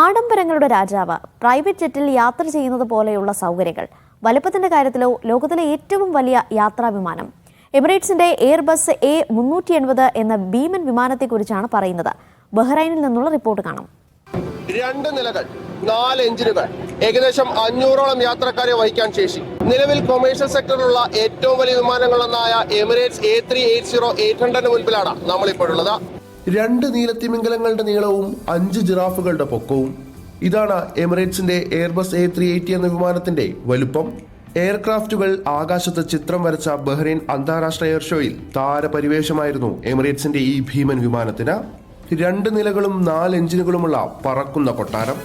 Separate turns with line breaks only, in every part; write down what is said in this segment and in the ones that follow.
ആഡംബരങ്ങളുടെ രാജാവ് പ്രൈവറ്റ് ജെറ്റിൽ യാത്ര ചെയ്യുന്നത് പോലെയുള്ള സൗകര്യങ്ങൾ. വലുപ്പത്തിന്റെ കാര്യത്തിലോ ലോകത്തിലെ ഏറ്റവും വലിയ യാത്രാ വിമാനം എമിറേറ്റ്സിന്റെ എയർബസ് A380 എന്ന ഭീമൻ വിമാനത്തെക്കുറിച്ചാണ് പറയുന്നത്. ബഹ്റൈനിൽ നിന്നുള്ള റിപ്പോർട്ട് കാണാം.
2 നിലകൾ, 4 എഞ്ചിനുകൾ, ഏകദേശം 500ഓളം യാത്രക്കാരെ വഹിക്കാൻ ശേഷി. നിലവിൽ കൊമേഴ്ഷ്യൽ സെക്ടറിലുള്ള ഏറ്റവും വലിയ വിമാനങ്ങളൊന്നായ എമിറേറ്റ്സ് A380-800 മുൻപിലാണ് നമ്മളിപ്പോഴുള്ളത്. 2 നീലത്തിമിംഗലങ്ങളുടെ നീളവും 5 ജിറാഫുകളുടെ പൊക്കവും. ഇതാണ് എമിറേറ്റ്സിന്റെ എയർബസ് A380 എന്ന വിമാനത്തിന്റെ വലുപ്പം. എയർക്രാഫ്റ്റുകൾ ആകാശത്ത് ചിത്രം വരച്ച ബഹ്റൈൻ അന്താരാഷ്ട്ര എയർ ഷോയിൽ താരപരിവേഷമായിരുന്നു എമിറേറ്റ്സിന്റെ ഈ ഭീമൻ വിമാനത്തിന്. 2 നിലകളും 4 എഞ്ചിനുകളുമുള്ള പറക്കുന്ന കൊട്ടാരം.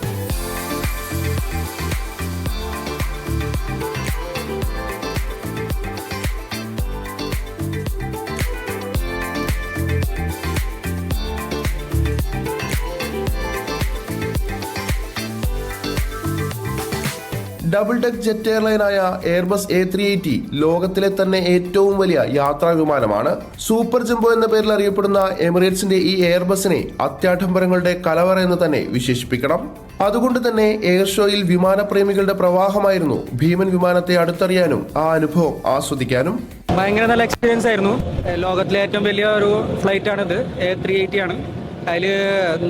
ഡബിൾ ഡെക്ക് ജെറ്റ് എയർലൈനായ എയർബസ് A380 ലോകത്തിലെ തന്നെ ഏറ്റവും വലിയ യാത്രാ വിമാനമാണ്. സൂപ്പർ ജംബോ എന്ന പേരിൽ അറിയപ്പെടുന്ന എമിറേറ്റ്സിന്റെ ഈ എയർബസിനെ അത്യാഡംബരങ്ങളുടെ കലവറ എന്ന് തന്നെ വിശേഷിപ്പിക്കണം. അതുകൊണ്ട് തന്നെ എയർ ഷോയിൽ വിമാനപ്രേമികളുടെ പ്രവാഹമായിരുന്നു ഭീമൻ വിമാനത്തെ അടുത്തറിയാനും ആ അനുഭവം ആസ്വദിക്കാനും.
ഭയങ്കര നല്ല എക്സ്പീരിയൻസ് ആയിരുന്നു. ലോകത്തിലെ ഏറ്റവും വലിയ ഒരു ഫ്ലൈറ്റ് ആണിത്. A380 ആണ്. അതിൽ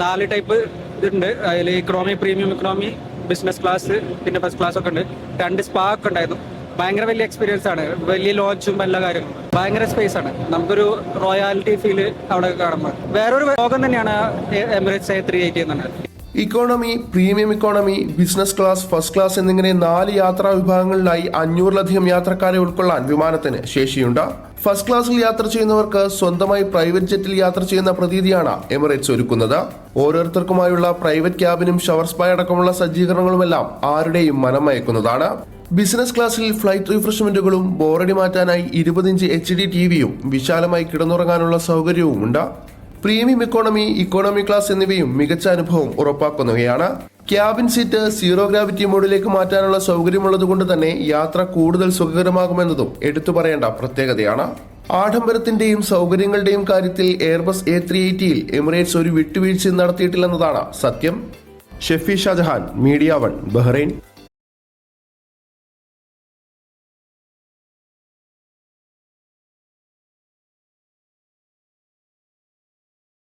4 ടൈപ്പ് ഇതുണ്ട്. അതിൽ economy, premium economy, business class, പിന്നെ ഫസ്റ്റ് ക്ലാസ് ഒക്കെ ഉണ്ട്. 2 സ്പാ ഒക്കെ ഉണ്ടായിരുന്നു. ഭയങ്കര വലിയ എക്സ്പീരിയൻസ് ആണ്. വലിയ ലോഞ്ചും എല്ലാ കാര്യങ്ങളും. ഭയങ്കര സ്പേസ് ആണ്. നമുക്കൊരു റോയാലിറ്റി ഫീൽ അവിടെ കാണുമ്പോൾ വേറൊരു ലോകം തന്നെയാണ് എമിറേറ്റ്സ് A380 എന്നുള്ളത്.
Economy, premium economy, business class, first class എന്നിങ്ങനെ 4 യാത്രാ വിഭാഗങ്ങളിലായി 500-ലധികം യാത്രക്കാരെ ഉൾക്കൊള്ളാൻ വിമാനത്തിന് ശേഷിയുണ്ട്. ഫസ്റ്റ് ക്ലാസ്സിൽ യാത്ര ചെയ്യുന്നവർക്ക് സ്വന്തമായി പ്രൈവറ്റ് ജെറ്റിൽ യാത്ര ചെയ്യുന്ന പ്രതീതിയാണ് എമിറേറ്റ്സ് ഒരുക്കുന്നത്. ഓരോരുത്തർക്കുമായുള്ള പ്രൈവറ്റ് ക്യാബിനും ഷവർ സ്പാ അടക്കമുള്ള സജ്ജീകരണങ്ങളുമെല്ലാം ആരുടെയും മനം മയക്കുന്നതാണ്. ബിസിനസ് ക്ലാസ്സിൽ ഫ്ലൈറ്റ് റിഫ്രഷ്മെന്റുകളും ബോറടി മാറ്റാനായി 20-ഇഞ്ച് HD ടിവിയും വിശാലമായി കിടന്നുറങ്ങാനുള്ള സൗകര്യവും ഉണ്ട്. പ്രീമിയം ഇക്കോണമി ക്ലാസ് എന്നിവയും മികച്ച അനുഭവം ഉറപ്പാക്കുന്നവയാണ്. ക്യാബിൻ സീറ്റ് സീറോ ഗ്രാവിറ്റി മോഡിലേക്ക് മാറ്റാനുള്ള സൗകര്യമുള്ളതുകൊണ്ട് തന്നെ യാത്ര കൂടുതൽ സുഖകരമാകുമെന്നതും എടുത്തു പറയേണ്ട പ്രത്യേകതയാണ്. ആഡംബരത്തിന്റെയും സൗകര്യങ്ങളുടെയും കാര്യത്തിൽ എയർബസ് A380-യിൽ എമിറേറ്റ്സ് ഒരു വിട്ടുവീഴ്ചയും നടത്തിയിട്ടില്ലെന്നതാണ് സത്യം. Shefi Shajahan, media 1, Bahrain.